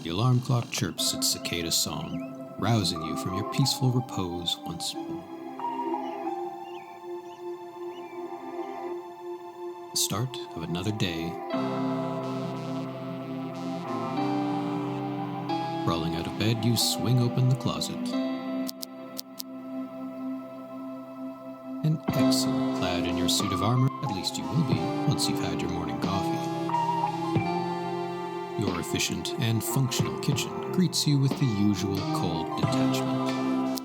The alarm clock chirps its cicada song, rousing you from your peaceful repose once more. The start of another day. Crawling out of bed, you swing open the closet. And excellent clad in your suit of armor, at least you will be once you've had your morning coffee. Your efficient and functional kitchen greets you with the usual cold detachment.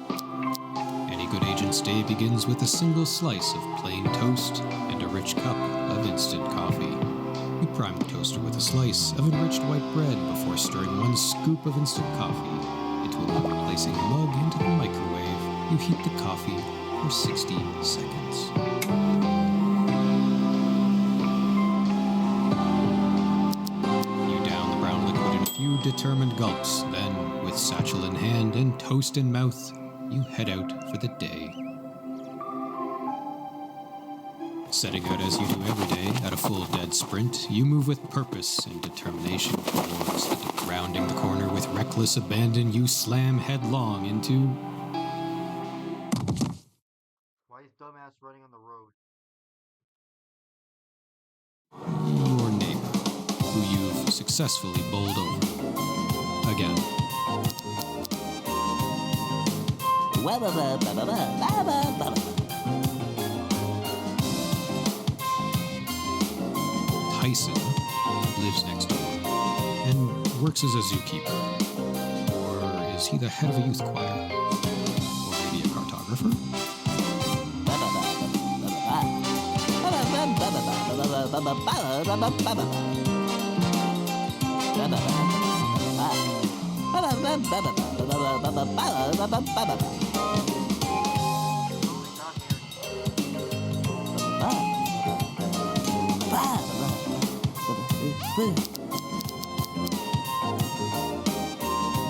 Any good agent's day begins with a single slice of plain toast and a rich cup of instant coffee. You prime the toaster with a slice of enriched white bread before stirring one scoop of instant coffee into a mug. Placing the mug into the microwave, you heat the coffee for 60 seconds. Few determined gulps, then, with satchel in hand and toast in mouth, you head out for the day. Setting out as you do every day at a full dead sprint, you move with purpose and determination towards the rounding the corner with reckless abandon. You slam headlong into. Why is dumbass running on the road? Your neighbor, who you've successfully bowled over. Again. Tyson lives next door and works as a zookeeper. Or is he the head of a youth choir? Or maybe a cartographer?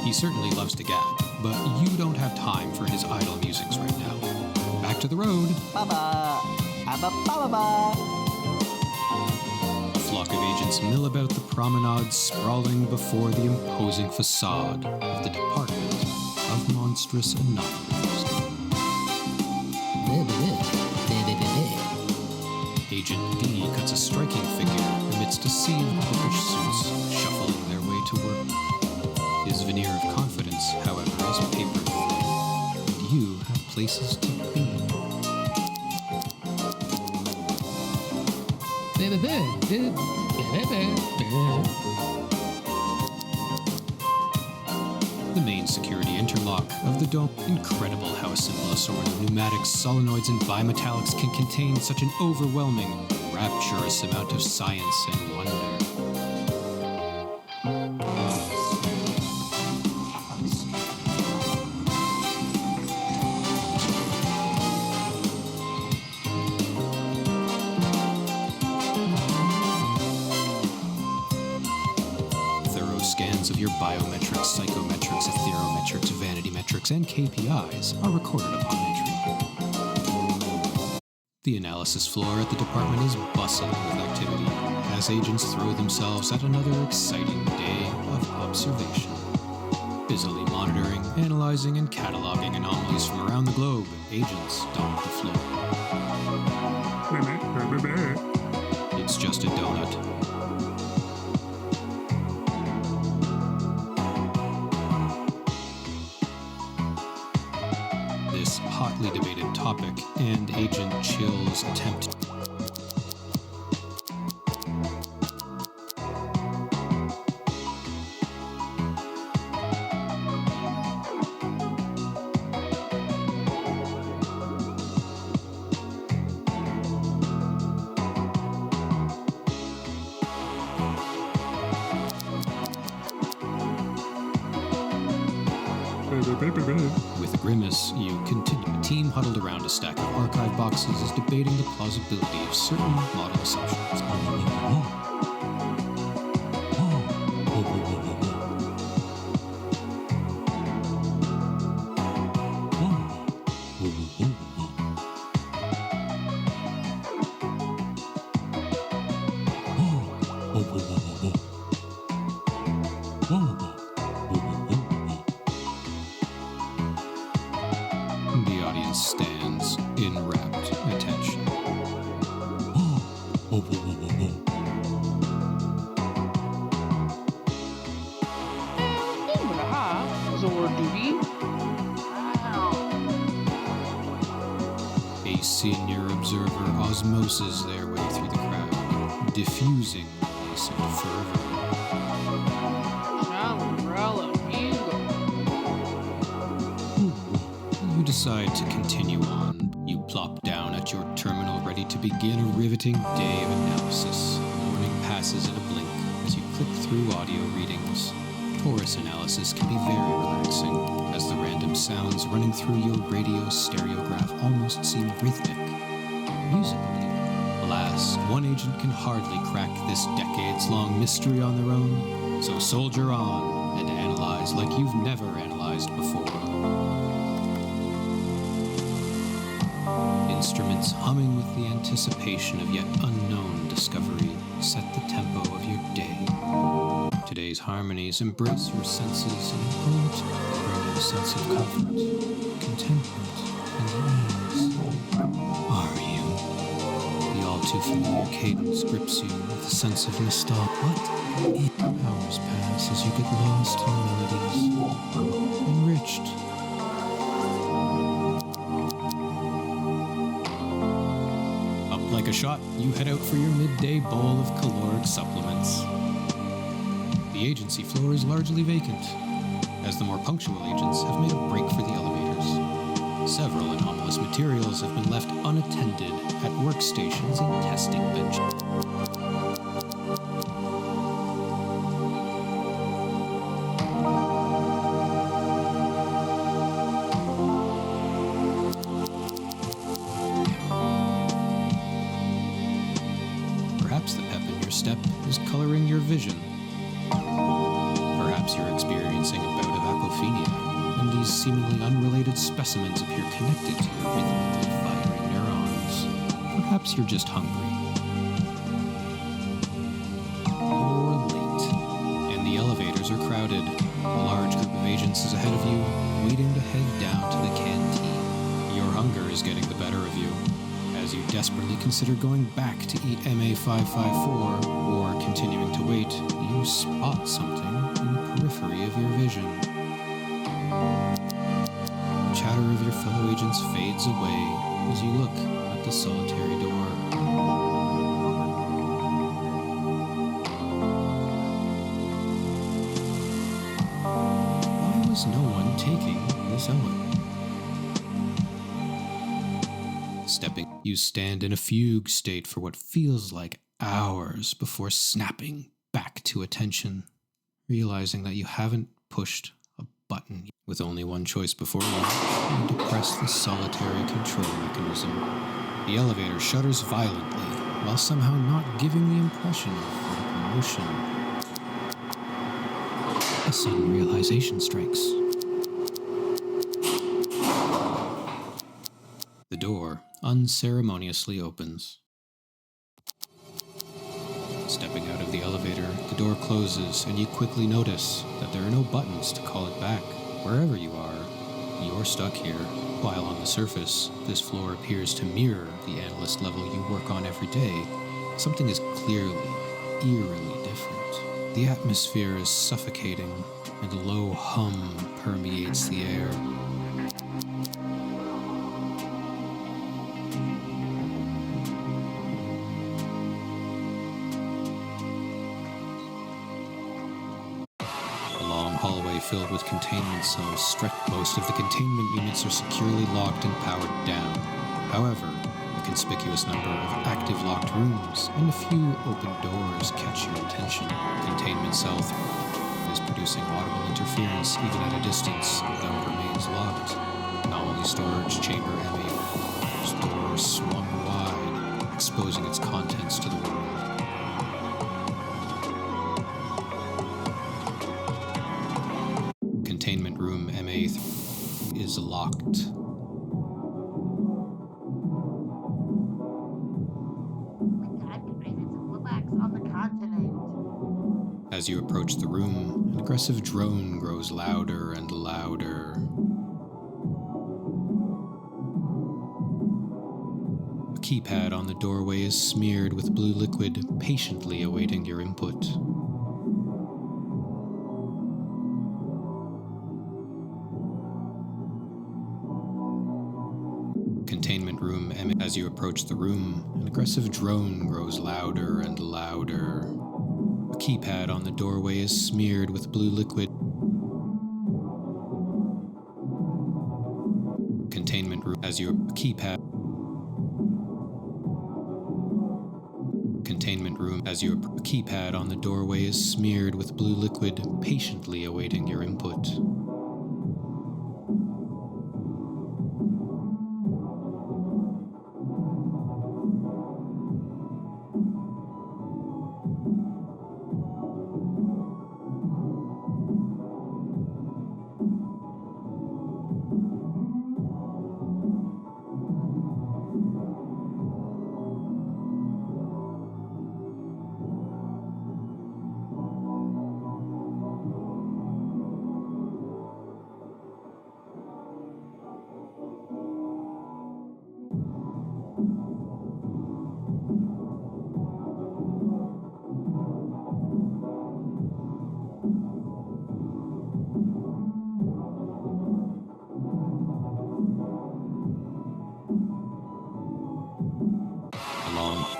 He certainly loves to gab, but you don't have time for his idle musings right now. Back to the road. A flock of agents mill about the promenade, sprawling before the imposing facade of the Department of Monstrous Anomalies. Agent D cuts a striking figure amidst a sea of bookish suits shuffling their way to work. His veneer of confidence, however, is paper thin, and you have places to be. The main security interlock of the DOMA. Incredible how a simple assortment of pneumatics, solenoids, and bimetallics can contain such an overwhelming, rapturous amount of science and wonder. Scans of your biometrics, psychometrics, etherometrics, vanity metrics, and KPIs are recorded upon entry. The analysis floor at the department is bustling with activity as agents throw themselves at another exciting day of observation. Busily monitoring, analyzing, and cataloging anomalies from around the globe, agents dot the floor. It's just a donut. Hotly debated topic and Agent Chill's attempt. With a grimace, you continue. A team huddled around a stack of archive boxes is debating the plausibility of certain model assumptions. A senior observer osmoses their way through the crowd, diffusing recent fervor. You decide to continue on. You plop down at your terminal, ready to begin a riveting day of analysis. Morning passes in a blink as you click through audio readings. Torus analysis can be very relaxing, as the random sounds running through your radio stereograph almost seem rhythmic, musically. Alas, one agent can hardly crack this decades-long mystery on their own, so soldier on and analyze like you've never analyzed before. Instruments humming with the anticipation of yet unknown discovery set the tempo of your day. Today's harmonies embrace your senses in a moment that bring you a sense of comfort, contentment, and ease. Are you? The all too familiar cadence grips you with a sense of nostalgia. What? Hours pass as you get lost in the melodies, enriched. Up like a shot, you head out for your midday bowl of caloric supplements. The agency floor is largely vacant, as the more punctual agents have made a break for the elevators. Several anomalous materials have been left unattended at workstations and testing benches. Perhaps the pep in your step is coloring your vision. Perhaps you're experiencing a bout of apophenia, and these seemingly unrelated specimens appear connected to your rhythmically firing neurons. Perhaps you're just hungry. You're late, and the elevators are crowded. A large group of agents is ahead of you, waiting to head down to the canteen. Your hunger is getting the better of you, as you desperately consider going back to eat MA554 or continuing to wait. You spot something in the periphery of your vision. The chatter of your fellow agents fades away as you look at the solitary door. Why was no one taking this elevator? You stand in a fugue state for what feels like hours before snapping back to attention, realizing that you haven't pushed a button. With only one choice before you depress the solitary control mechanism. The elevator shudders violently, while somehow not giving the impression of vertical motion. A sudden realization strikes. The door unceremoniously opens. Stepping out of the elevator, the door closes, and you quickly notice that there are no buttons to call it back. Wherever you are, you're stuck here. While on the surface, this floor appears to mirror the analyst level you work on every day, something is clearly, eerily different. The atmosphere is suffocating, and a low hum permeates the air. Hallway filled with containment cells stretch. Most of the containment units are securely locked and powered down. However, a conspicuous number of active locked rooms and a few open doors catch your attention. Containment cell is producing audible interference even at a distance, though it remains locked. Anomaly storage chamber MA4's door swung wide, exposing its contents to the world. Containment room MA3 is locked. Wubbox on the continent. As you approach the room, an aggressive drone grows louder and louder. A keypad on the doorway is smeared with blue liquid, patiently awaiting your input. Containment room. As you approach the room, an aggressive drone grows louder and louder. A keypad on the doorway is smeared with blue liquid. Containment room. As your keypad. Containment room. As your keypad on the doorway is smeared with blue liquid, patiently awaiting your input.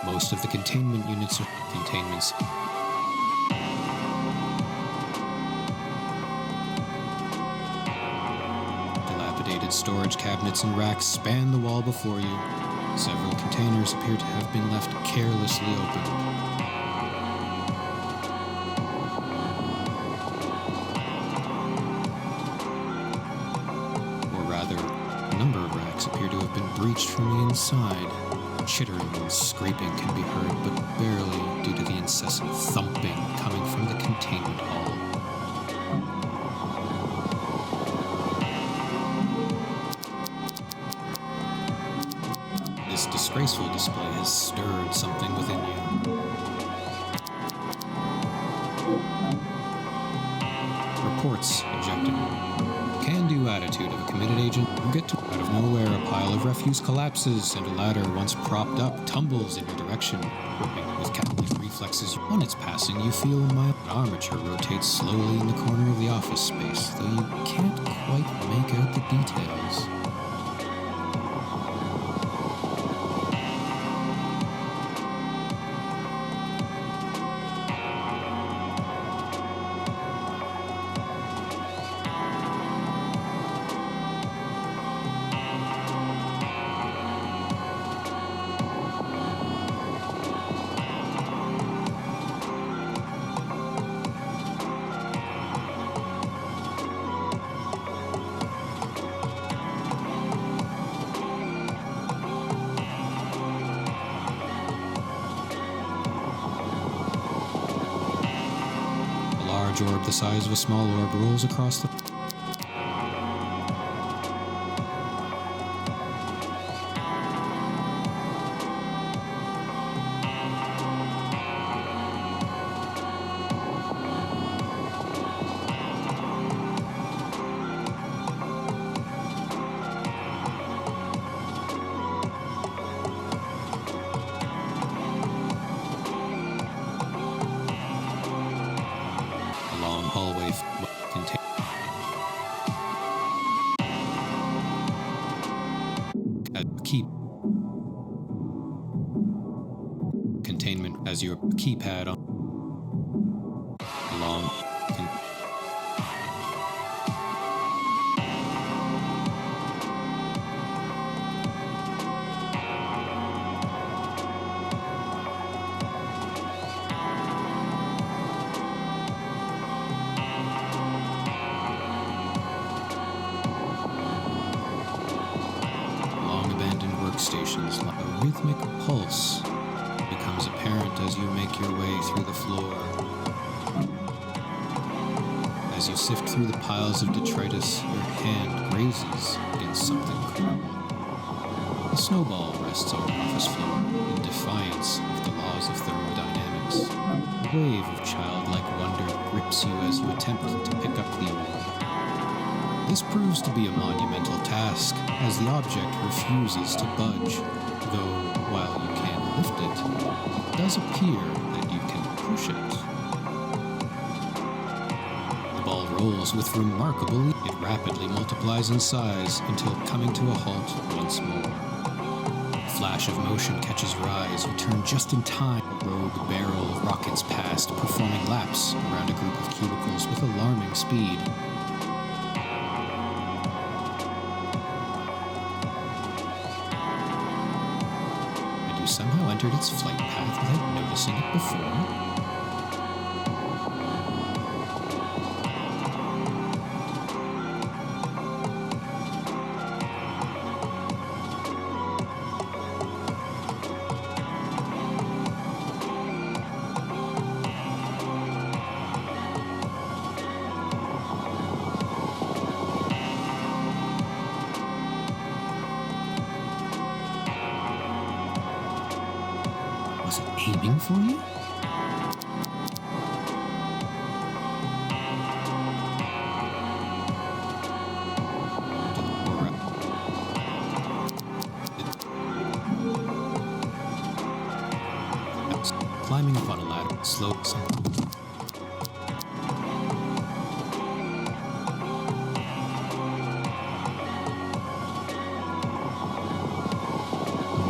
Most of the containment units are containments. Dilapidated storage cabinets and racks span the wall before you. Several containers appear to have been left carelessly open. Or rather, a number of racks appear to have been breached from the inside. Chittering and scraping can be heard, but barely due to the incessant thumping coming from the containment hall. This disgraceful display has stirred something within you. Reports ejected. Can-do attitude of a committed agent. You get to out of nowhere, a pile of refuse collapses, and a ladder once propped up tumbles in your direction. With catlike reflexes, on its passing, you feel a mild armature rotates slowly in the corner of the office space, though you can't quite make out the details. Orb the size of a small orb rolls across the hallway keep containment as your keypad on long stations. A rhythmic pulse becomes apparent as you make your way through the floor. As you sift through the piles of detritus, your hand grazes against something cool. A snowball rests on the office floor in defiance of the laws of thermodynamics. A wave of childlike wonder grips you as you attempt to pick up the orb. This proves to be a monumental task, as the object refuses to budge, though while you can't lift it, it does appear that you can push it. The ball rolls with remarkable ease. It rapidly multiplies in size until coming to a halt once more. A flash of motion catches your eyes. You turn just in time. A rogue barrel rockets past, performing laps around a group of cubicles with alarming speed. Had you somehow entered its flight path without noticing it before? Was it aiming for you? Climbing up on a ladder, slow.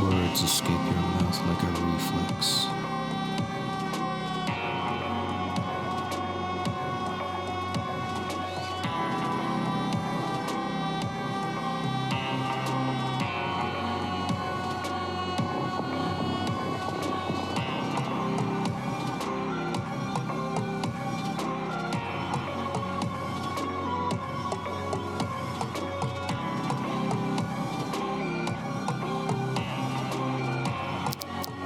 Words escape your mouth like a reflex.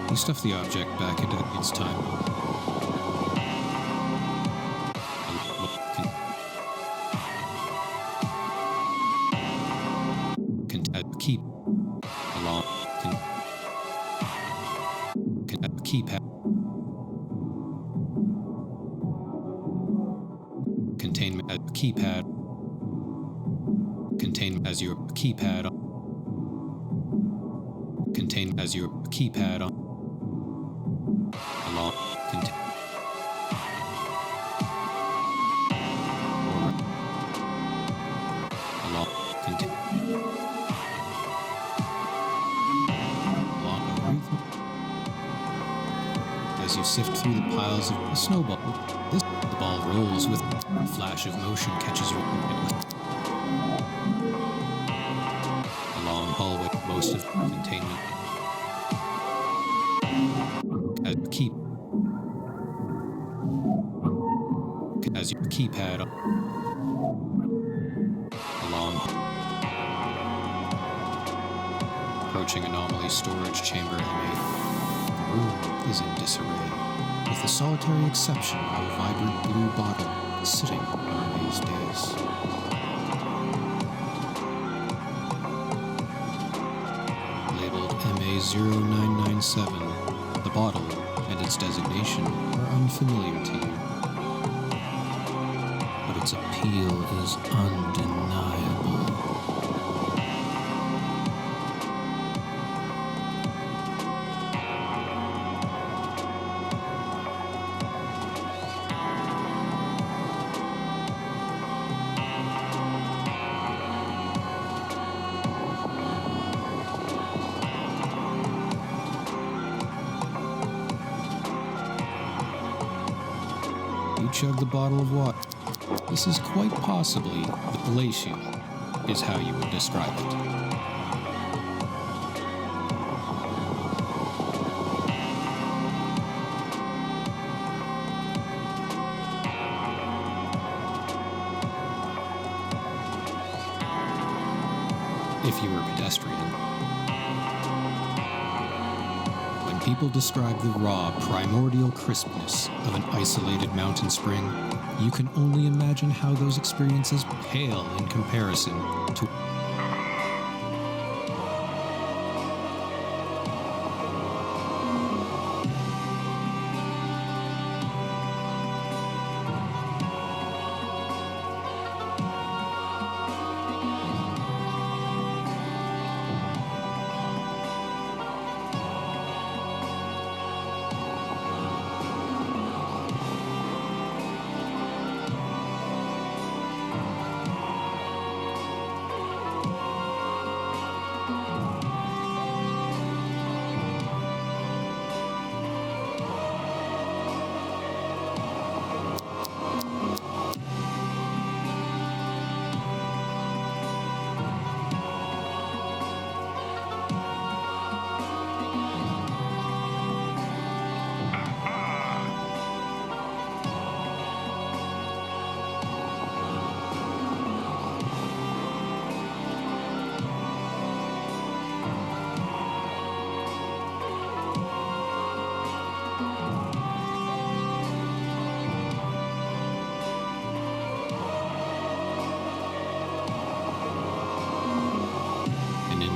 You stuff the object back into its time. Keep along. Keypad. Containment as keypad. Contain as your keypad. Contain as your keypad on. Along. As you sift through the piles of a snowball, the ball rolls with a flash of motion catches your a long hallway, most of the containment. As your keypad along. Approaching anomaly storage chamber MA. The room is in disarray, with the solitary exception of a vibrant blue bottle sitting on May's dais. Labeled MA0997, the bottle and its designation are unfamiliar to you, but its appeal is undeniable. You chug the bottle of water. This is quite possibly the glacial, is how you would describe it. If you were a pedestrian. When people describe the raw, primordial crispness of an isolated mountain spring, you can only imagine how those experiences pale in comparison to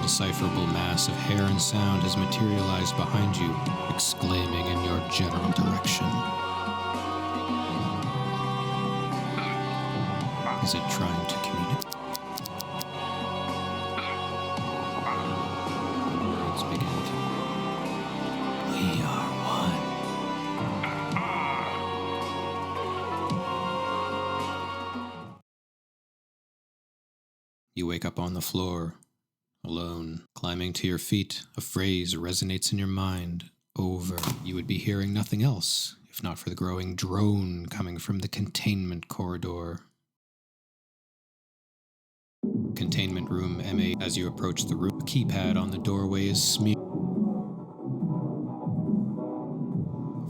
indecipherable mass of hair and sound has materialized behind you, exclaiming in your general direction. Is it trying to communicate? Words begin to... We are one. You wake up on the floor, alone. Climbing to your feet, a phrase resonates in your mind. Over. You would be hearing nothing else, if not for the growing drone coming from the containment corridor. Containment room MA. As you approach the room, a keypad on the doorway is smeared.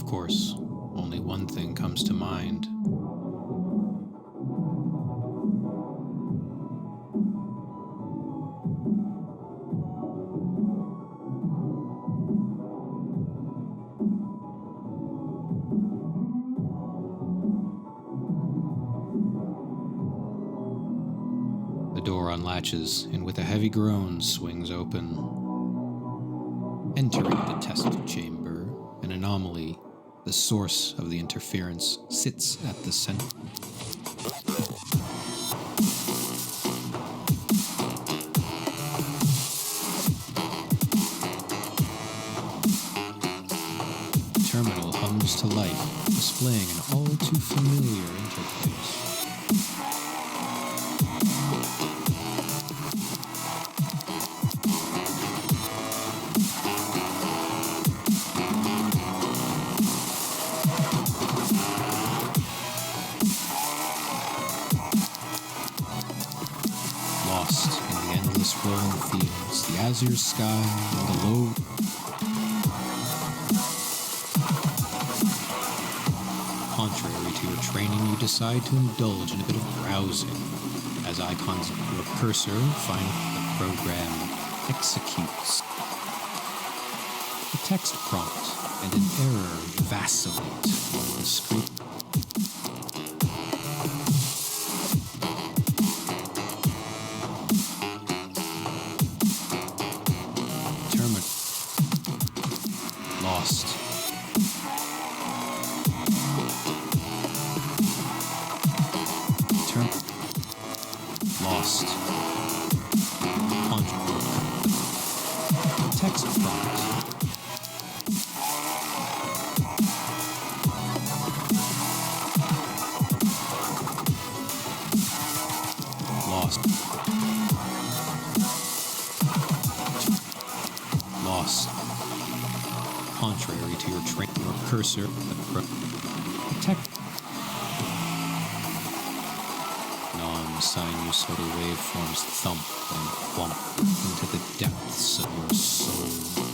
Of course, only one thing comes to mind. The door unlatches, and with a heavy groan swings open. Entering the test chamber, an anomaly, the source of the interference, sits at the center. The terminal hums to life, displaying an all too familiar interface. Lost in the endless rolling fields, the azure sky, and the low... Contrary to your training, you decide to indulge in a bit of browsing. As icons of your cursor find the program executes. The text prompt and an error vacillate on the screen. Lost. Lost. Text prompt. Lost. Lost. Contrary to your cursor, text. Non-sinusoidal waveforms thump and clump into the depths of your soul.